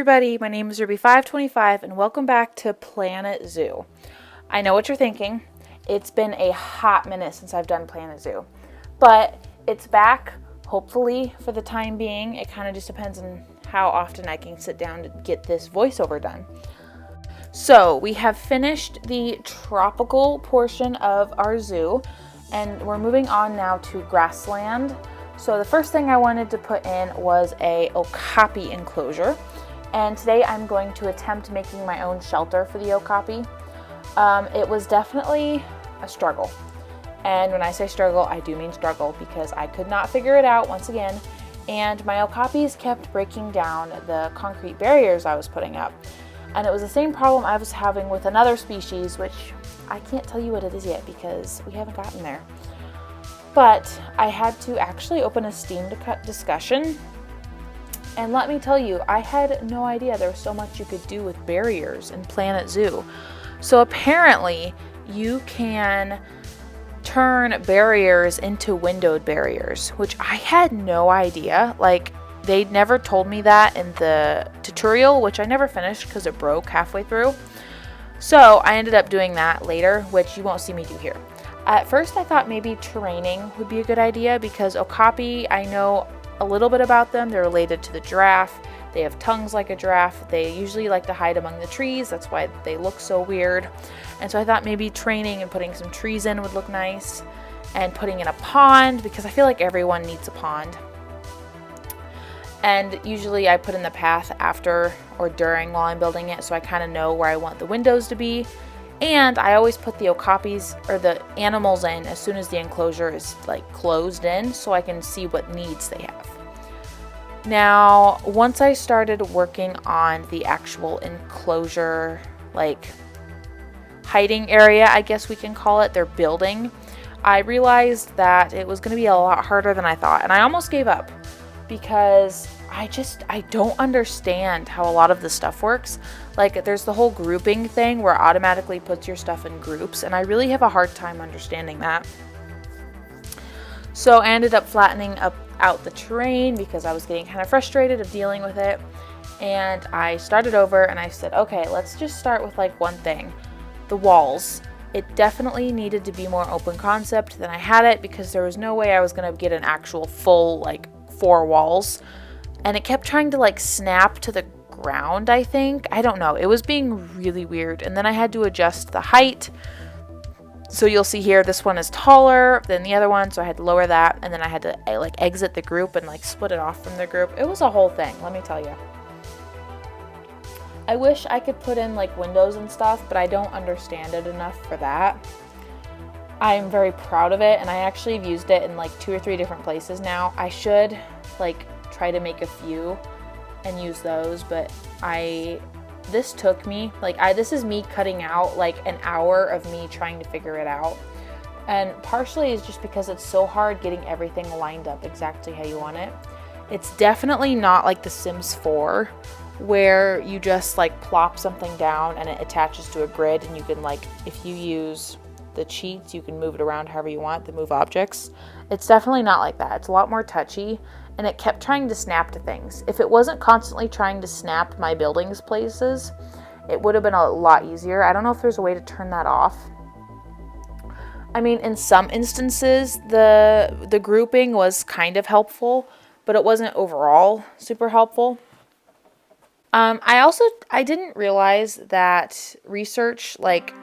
everybody, my name is Ruby525 and welcome back to Planet Zoo. I know what you're thinking. It's been a hot minute since I've done Planet Zoo, but it's back, hopefully for the time being. It kind of just depends on how often I can sit down to get this voiceover done. So we have finished the tropical portion of our zoo and we're moving on now to grassland. So the first thing I wanted to put in was a Okapi enclosure. And today I'm going to attempt making my own shelter for the Okapi. It was definitely a struggle. And when I say struggle, I do mean struggle because I could not figure it out once again. And my Okapis kept breaking down the concrete barriers I was putting up. And it was the same problem I was having with another species, which I can't tell you what it is yet because we haven't gotten there. But I had to actually open a Steam discussion. And let me tell you, I had no idea there was so much you could do with barriers in Planet Zoo. So apparently you can turn barriers into windowed barriers, which I had no idea. Like, they never told me that in the tutorial, which I never finished because it broke halfway through. So I ended up doing that later, which you won't see me do here. At first I thought maybe terraining would be a good idea because Okapi, I know a little bit about them. They're related to the giraffe. They have tongues like a giraffe. They usually like to hide among the trees. That's why they look so weird. And so I thought maybe training and putting some trees in would look nice, and putting in a pond because I feel like everyone needs a pond. And usually I put in the path after or during while I'm building it, so I kind of know where I want the windows to be. And I always put the Okapis or the animals in as soon as the enclosure is like closed in so I can see what needs they have. Now, once I started working on the actual enclosure, like hiding area, I guess we can call it, their building, I realized that it was going to be a lot harder than I thought. And I almost gave up because I don't understand how a lot of this stuff works. Like, there's the whole grouping thing where it automatically puts your stuff in groups, and I really have a hard time understanding that. So I ended up flattening out the terrain because I was getting kind of frustrated of dealing with it. And I started over and I said, okay, let's just start with like one thing. The walls. It definitely needed to be more open concept than I had it because there was no way I was going to get an actual full like 4 walls. And it kept trying to like snap to the ground, I think. I don't know. It was being really weird. And then I had to adjust the height. So you'll see here, this one is taller than the other one, so I had to lower that. And then I had to like exit the group and like split it off from the group. It was a whole thing, let me tell you. I wish I could put in like windows and stuff, but I don't understand it enough for that. I'm very proud of it, and I actually have used it in like 2 or 3 different places now. I should like try to make a few and use those, but this took me, this is me cutting out like an hour of me trying to figure it out. And partially is just because it's so hard getting everything lined up exactly how you want it. It's definitely not like The Sims 4 where you just like plop something down and it attaches to a grid, and you can like, if you use the cheats, you can move it around however you want, the move objects. It's definitely not like that. It's a lot more touchy. And it kept trying to snap to things. If it wasn't constantly trying to snap my buildings places, it would have been a lot easier. I don't know if there's a way to turn that off. I mean, in some instances, the grouping was kind of helpful, but it wasn't overall super helpful. I didn't realize that research, like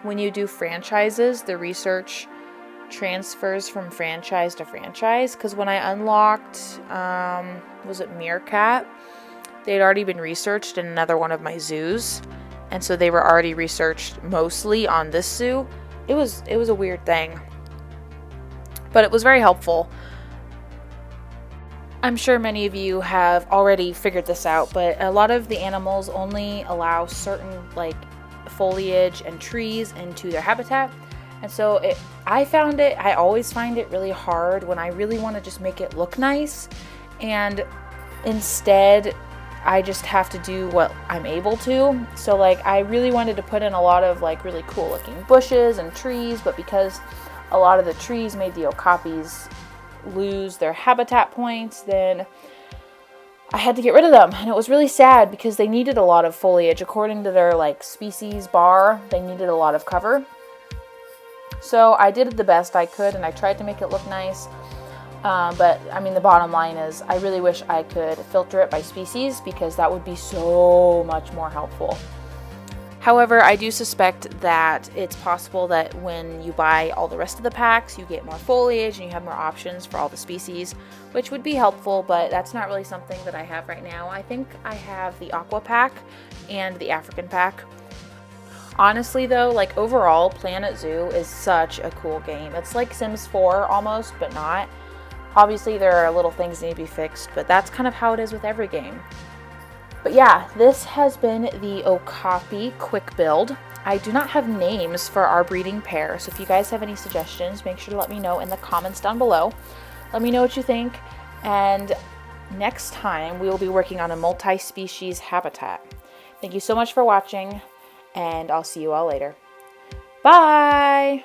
when you do franchises, the research transfers from franchise to franchise, because when I unlocked was it Meerkat, they'd already been researched in another one of my zoos, and so they were already researched mostly on this zoo. It was a weird thing, but it was very helpful. I'm sure many of you have already figured this out, but a lot of the animals only allow certain like foliage and trees into their habitat. And so I always find it really hard when I really want to just make it look nice. And instead, I just have to do what I'm able to. So like, I really wanted to put in a lot of like really cool looking bushes and trees, but because a lot of the trees made the Okapis lose their habitat points, then I had to get rid of them, and it was really sad because they needed a lot of foliage. According to their like species bar, they needed a lot of cover. So I did the best I could, and I tried to make it look nice. But I mean, the bottom line is I really wish I could filter it by species, because that would be so much more helpful. However, I do suspect that it's possible that when you buy all the rest of the packs, you get more foliage and you have more options for all the species, which would be helpful, but that's not really something that I have right now. I think I have the Aqua pack and the African pack. Honestly though, like overall, Planet Zoo is such a cool game. It's like Sims 4 almost, but not. Obviously there are little things that need to be fixed, but that's kind of how it is with every game. But yeah, this has been the Okapi quick build. I do not have names for our breeding pair, so if you guys have any suggestions, make sure to let me know in the comments down below. Let me know what you think, and next time we will be working on a multi-species habitat. Thank you so much for watching, and I'll see you all later. Bye!